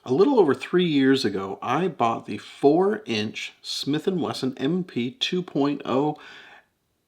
A little over 3 years ago, I bought the 4-inch Smith & Wesson M&P 2.0,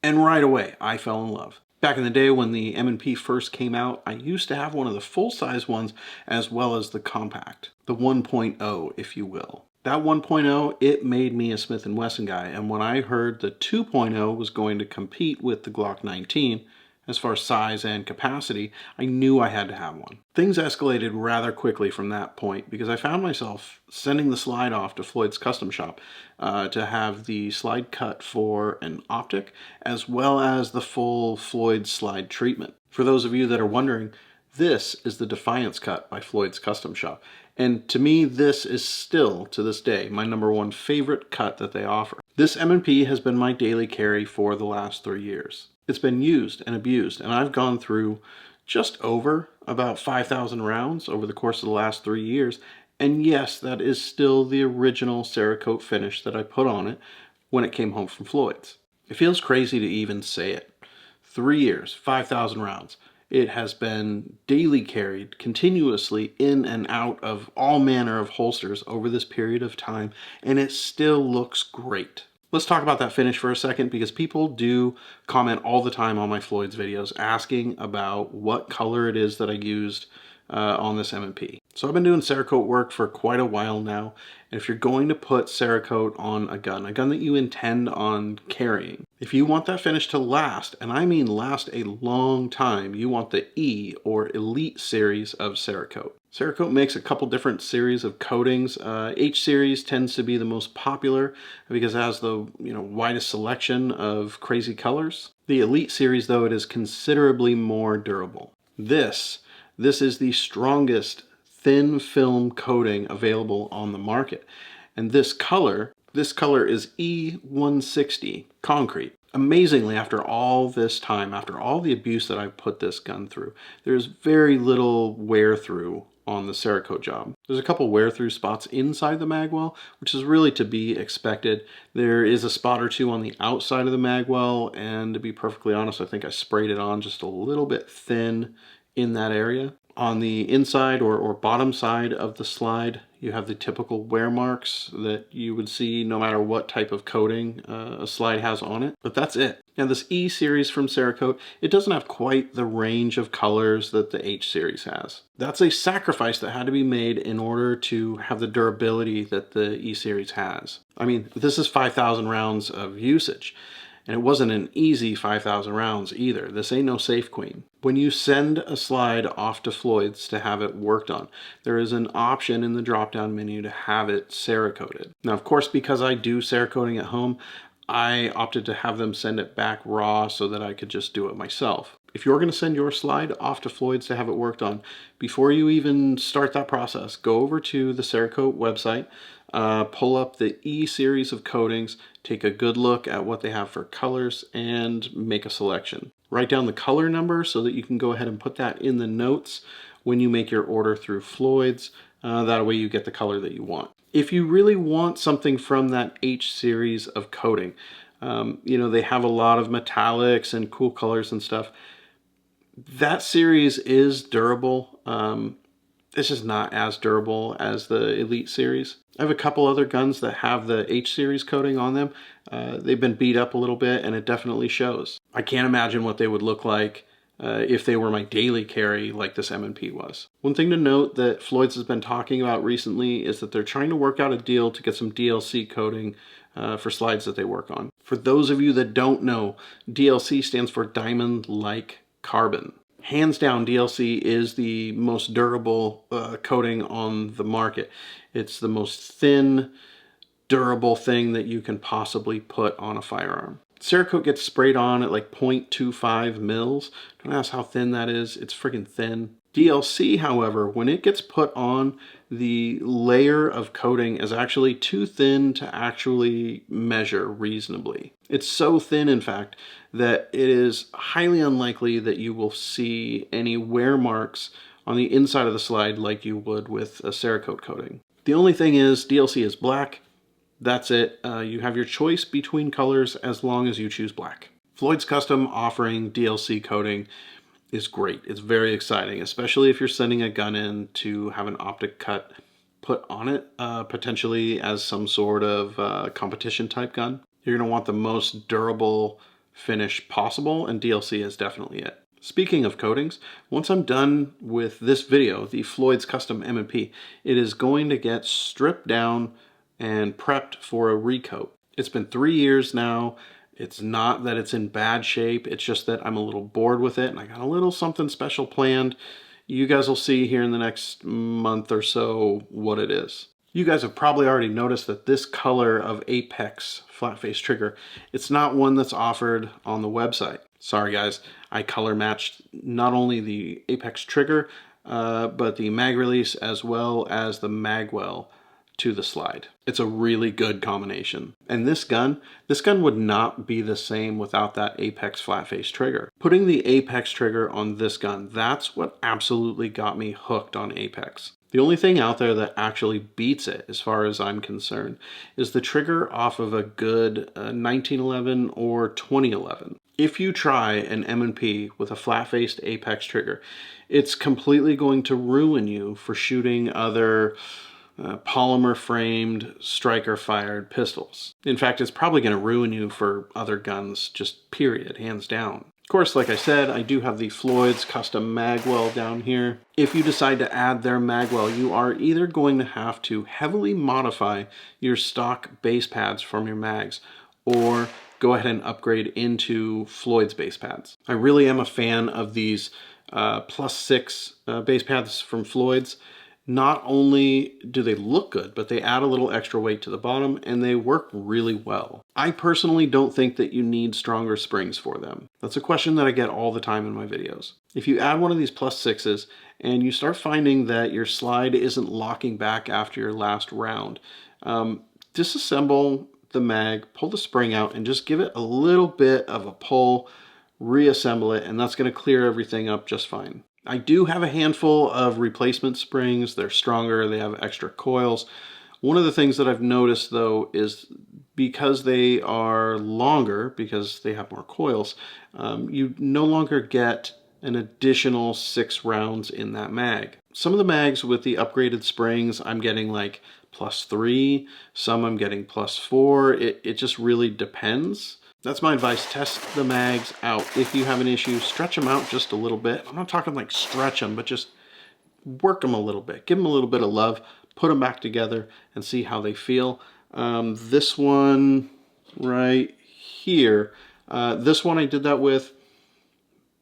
and right away, I fell in love. Back in the day when the M&P first came out, I used to have one of the full-size ones as well as the compact, the 1.0, if you will. That 1.0, it made me a Smith & Wesson guy, and when I heard the 2.0 was going to compete with the Glock 19, as far as size and capacity, I knew I had to have one. Things escalated rather quickly from that point because I found myself sending the slide off to Floyd's Custom Shop to have the slide cut for an optic as well as the full Floyd slide treatment. For those of you that are wondering, this is the Defiance Cut by Floyd's Custom Shop. And to me, this is still, to this day, my #1 favorite cut that they offer. This M&P has been my daily carry for the last 3 years. It's been used and abused, and I've gone through just over about 5,000 rounds over the course of the last 3 years. And yes, that is still the original Cerakote finish that I put on it when it came home from Floyd's. It feels crazy to even say it. 3 years, 5,000 rounds. It has been daily carried continuously in and out of all manner of holsters over this period of time, and it still looks great. Let's talk about that finish for a second because people do comment all the time on my Floyd's videos asking about what color it is that I used on this M&P. So I've been doing Cerakote work for quite a while now, and if you're going to put Cerakote on a gun that you intend on carrying, if you want that finish to last, and I mean last a long time, you want the E or Elite series of Cerakote. Cerakote makes a couple different series of coatings. H series tends to be the most popular because it has the widest selection of crazy colors. The Elite series, though, it is considerably more durable. This is the strongest thin film coating available on the market. And this color is E160 concrete. Amazingly, after all this time, after all the abuse that I've put this gun through, there's very little wear through on the Cerakote job. There's a couple wear through spots inside the magwell, which is really to be expected. There is a spot or two on the outside of the magwell, and to be perfectly honest, I think I sprayed it on just a little bit thin in that area. On the inside or bottom side of the slide, you have the typical wear marks that you would see no matter what type of coating a slide has on it, but that's it. Now this E series from Cerakote, it doesn't have quite the range of colors that the H series has. That's a sacrifice that had to be made in order to have the durability that the E series has. I mean, this is 5,000 rounds of usage. And it wasn't an easy 5,000 rounds either. This ain't no safe queen. When you send a slide off to Floyd's to have it worked on, there is an option in the drop-down menu to have it Cerakoted. Now, of course, because I do Cerakoting at home, I opted to have them send it back raw so that I could just do it myself. If you're going to send your slide off to Floyd's to have it worked on, before you even start that process, go over to the Cerakote website, pull up the E series of coatings, take a good look at what they have for colors, and make a selection. Write down the color number so that you can go ahead and put that in the notes when you make your order through Floyd's. That way you get the color that you want. If you really want something from that H series of coating, they have a lot of metallics and cool colors and stuff. That series is durable. It's just not as durable as the Elite series. I have a couple other guns that have the H series coating on them. They've been beat up a little bit and it definitely shows. I can't imagine what they would look like if they were my daily carry like this M&P was. One thing to note that Floyd's has been talking about recently is that they're trying to work out a deal to get some DLC coating for slides that they work on. For those of you that don't know, DLC stands for Diamond-Like Carbon. Hands down, DLC is the most durable coating on the market. It's the most thin, durable thing that you can possibly put on a firearm. Cerakote gets sprayed on at like 0.25 mils. Don't ask how thin that is. It's freaking thin. DLC, however, when it gets put on, the layer of coating is actually too thin to actually measure reasonably. It's so thin, in fact, that it is highly unlikely that you will see any wear marks on the inside of the slide like you would with a Cerakote coating. The only thing is, DLC is black. That's it. You have your choice between colors as long as you choose black. Floyd's Custom offering DLC coating is great. It's very exciting, especially if you're sending a gun in to have an optic cut. put on it, potentially as some sort of competition type gun. You're going to want the most durable finish possible, and DLC is definitely it. Speaking of coatings, once I'm done with this video, the Floyd's Custom M&P, it is going to get stripped down and prepped for a recoat. It's been 3 years now. It's not that it's in bad shape, it's just that I'm a little bored with it and I got a little something special planned. You guys will see here in the next month or so what it is. You guys have probably already noticed that this color of Apex flat face trigger, it's not one that's offered on the website. Sorry guys, I color matched not only the Apex trigger, but the mag release as well as the magwell to the slide. It's a really good combination. And this gun would not be the same without that Apex flat face trigger. Putting the Apex trigger on this gun, that's what absolutely got me hooked on Apex. The only thing out there that actually beats it, as far as I'm concerned, is the trigger off of a good 1911 or 2011. If you try an M&P with a flat-faced Apex trigger, it's completely going to ruin you for shooting other polymer-framed, striker-fired pistols. In fact, it's probably going to ruin you for other guns, just period, hands down. Of course, like I said, I do have the Floyd's Custom Magwell down here. If you decide to add their magwell, you are either going to have to heavily modify your stock base pads from your mags, or go ahead and upgrade into Floyd's base pads. I really am a fan of these +6 base pads from Floyd's. Not only do they look good, but they add a little extra weight to the bottom and they work really well. I personally don't think that you need stronger springs for them. That's a question that I get all the time in my videos. If you add one of these +6s and you start finding that your slide isn't locking back after your last round, disassemble the mag, pull the spring out, and just give it a little bit of a pull, reassemble it, and that's going to clear everything up just fine. I do have a handful of replacement springs. They're stronger, they have extra coils. One of the things that I've noticed though is because they are longer, because they have more coils, you no longer get an additional 6 rounds in that mag. Some of the mags with the upgraded springs, I'm getting like +3, some I'm getting +4. It just really depends. That's my advice. Test the mags out. If you have an issue, stretch them out just a little bit. I'm not talking like stretch them, but just work them a little bit. Give them a little bit of love. Put them back together and see how they feel. This one right here, this one I did that with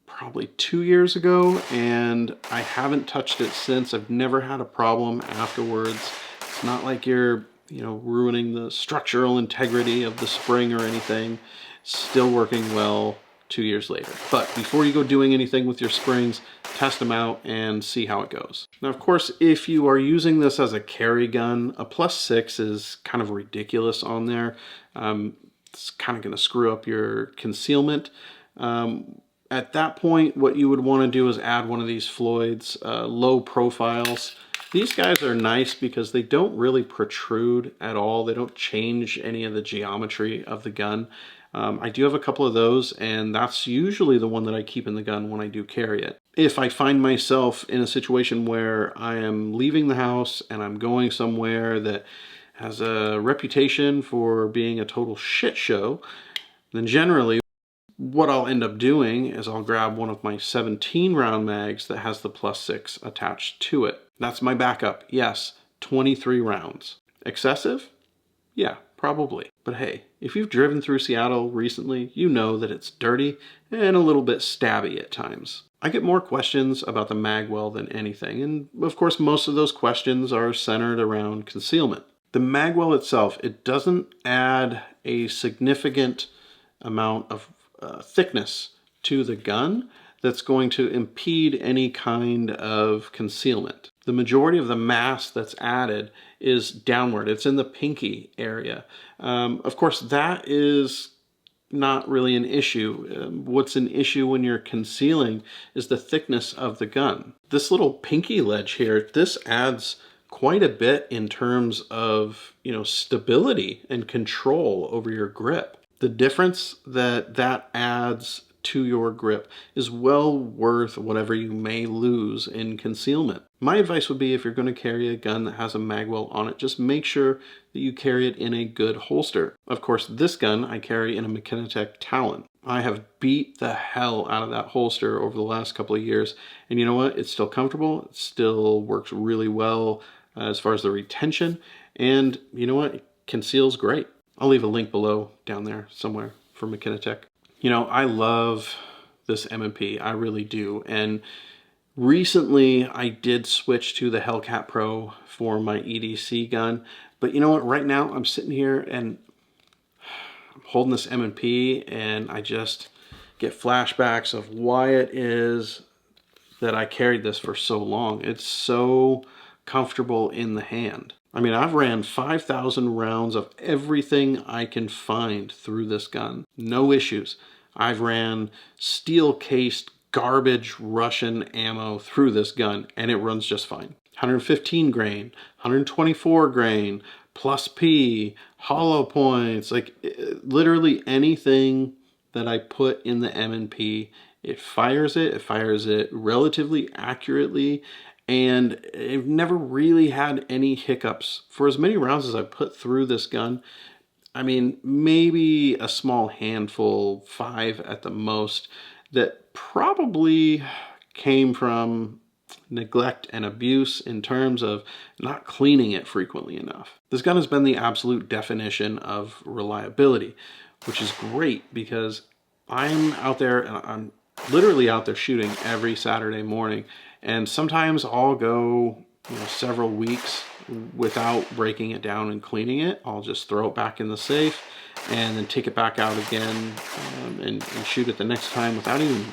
probably 2 years ago, and I haven't touched it since. I've never had a problem afterwards. It's not like you're, ruining the structural integrity of the spring or anything. Still working well 2 years later. But before you go doing anything with your springs, test them out and see how it goes. Now, of course, if you are using this as a carry gun, a +6 is kind of ridiculous on there. It's kind of going to screw up your concealment. At that point, what you would want to do is add one of these Floyd's low profiles. These guys are nice because they don't really protrude at all. They don't change any of the geometry of the gun. I do have a couple of those, and that's usually the one that I keep in the gun when I do carry it. If I find myself in a situation where I am leaving the house and I'm going somewhere that has a reputation for being a total shit show, then generally what I'll end up doing is I'll grab one of my 17 round mags that has the +6 attached to it. That's my backup. Yes, 23 rounds. Excessive? Yeah, probably. But hey, if you've driven through Seattle recently, you know that it's dirty and a little bit stabby at times. I get more questions about the magwell than anything, and of course most of those questions are centered around concealment. The magwell itself, it doesn't add a significant amount of thickness to the gun that's going to impede any kind of concealment. The majority of the mass that's added is downward. It's in the pinky area. Of course, that is not really an issue. What's an issue when you're concealing is the thickness of the gun. This little pinky ledge here, this adds quite a bit in terms of, stability and control over your grip. The difference that adds to your grip is well worth whatever you may lose in concealment. My advice would be, if you're going to carry a gun that has a magwell on it, just make sure that you carry it in a good holster. Of course, this gun I carry in a McKinney Talon. I have beat the hell out of that holster over the last couple of years, and you know what? It's still comfortable. It still works really well as far as the retention, and you know what? It conceals great. I'll leave a link below down there somewhere for McKinney. You know, I love this M&P, I really do, and recently I did switch to the Hellcat Pro for my EDC gun, but you know what? Right now I'm sitting here and I'm holding this M&P and I just get flashbacks of why it is that I carried this for so long. It's so comfortable in the hand. I mean, I've ran 5,000 rounds of everything I can find through this gun. No issues. I've ran steel-cased garbage Russian ammo through this gun, and it runs just fine. 115 grain, 124 grain, plus P, hollow points, like literally anything that I put in the M&P, it fires it relatively accurately, and I've never really had any hiccups. For as many rounds as I put through this gun, I mean, maybe a small handful, 5 at the most, that probably came from neglect and abuse in terms of not cleaning it frequently enough. This gun has been the absolute definition of reliability, which is great because I'm out there and I'm literally out there shooting every Saturday morning, and sometimes I'll go, you know, several weeks without breaking it down and cleaning it. I'll just throw it back in the safe and then take it back out again and shoot it the next time without even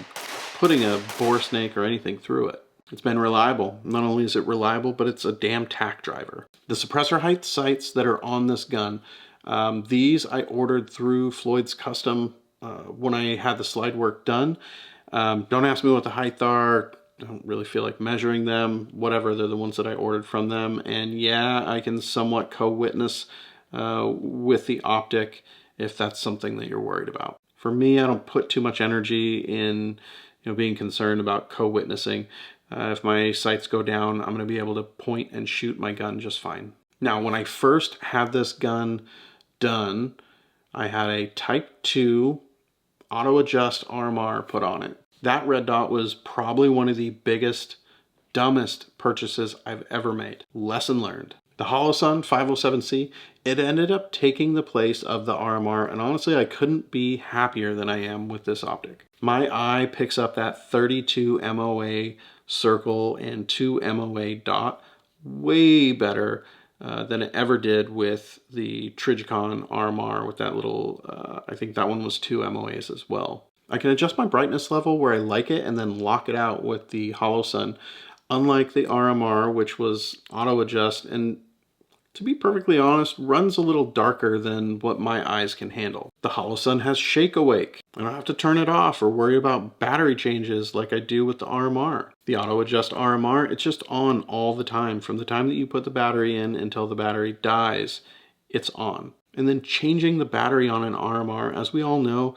putting a bore snake or anything through it. It's been reliable. Not only is it reliable, but it's a damn tack driver. The suppressor height sights that are on this gun, these I ordered through Floyd's Custom when I had the slide work done. Don't ask me what the heights are. I don't really feel like measuring them. Whatever, they're the ones that I ordered from them. And yeah, I can somewhat co-witness with the optic if that's something that you're worried about. For me, I don't put too much energy in being concerned about co-witnessing. If my sights go down, I'm going to be able to point and shoot my gun just fine. Now, when I first had this gun done, I had a Type 2 auto-adjust RMR put on it. That red dot was probably one of the biggest, dumbest purchases I've ever made. Lesson learned. The Holosun 507C, it ended up taking the place of the RMR, and honestly, I couldn't be happier than I am with this optic. My eye picks up that 32 MOA circle and 2 MOA dot way better than it ever did with the Trijicon RMR with that little, I think that one was 2 MOAs as well. I can adjust my brightness level where I like it and then lock it out with the Holosun, unlike the RMR, which was auto adjust and, to be perfectly honest, runs a little darker than what my eyes can handle. The Holosun has shake awake. I don't have to turn it off or worry about battery changes like I do with the RMR. The auto adjust RMR, it's just on all the time. From the time that you put the battery in until the battery dies, it's on. And then changing the battery on an RMR, as we all know,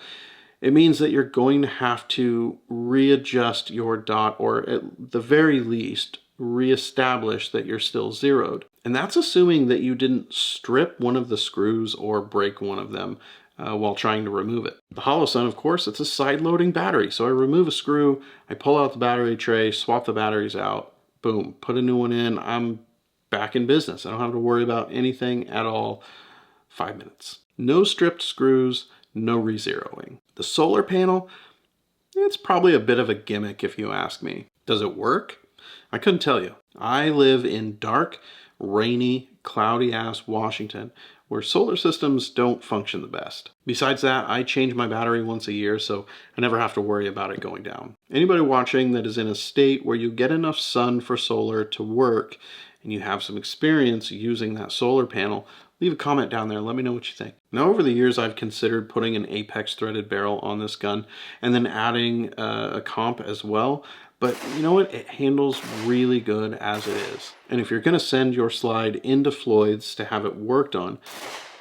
it means that you're going to have to readjust your dot, or at the very least, reestablish that you're still zeroed. And that's assuming that you didn't strip one of the screws or break one of them while trying to remove it. The Holosun, of course, it's a side-loading battery. So I remove a screw, I pull out the battery tray, swap the batteries out, boom, put a new one in, I'm back in business. I don't have to worry about anything at all. 5 minutes. No stripped screws, no re-zeroing. The solar panel, it's probably a bit of a gimmick if you ask me. Does it work? I couldn't tell you. I live in dark, rainy, cloudy-ass Washington, where solar systems don't function the best. Besides that, I change my battery once a year, so I never have to worry about it going down. Anybody watching that is in a state where you get enough sun for solar to work, and you have some experience using that solar panel, leave a comment down there. Let me know what you think. Now, over the years, I've considered putting an Apex threaded barrel on this gun and then adding a comp as well. But you know what? It handles really good as it is. And if you're going to send your slide into Floyd's to have it worked on,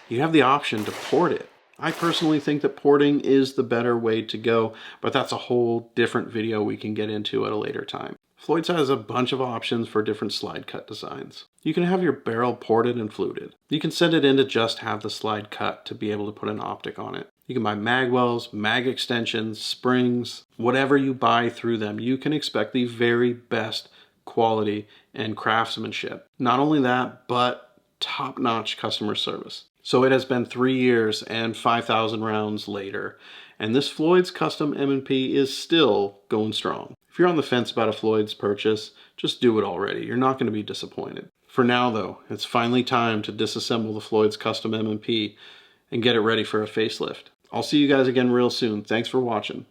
you have the option to port it. I personally think that porting is the better way to go, but that's a whole different video we can get into at a later time. Floyd's has a bunch of options for different slide cut designs. You can have your barrel ported and fluted. You can send it in to just have the slide cut to be able to put an optic on it. You can buy mag wells, mag extensions, springs, whatever you buy through them, you can expect the very best quality and craftsmanship. Not only that, but top-notch customer service. So it has been 3 years and 5,000 rounds later, and this Floyd's Custom M&P is still going strong. If you're on the fence about a Floyd's purchase, just do it already. You're not going to be disappointed. For now though, it's finally time to disassemble the Floyd's Custom M&P and get it ready for a facelift. I'll see you guys again real soon. Thanks for watching.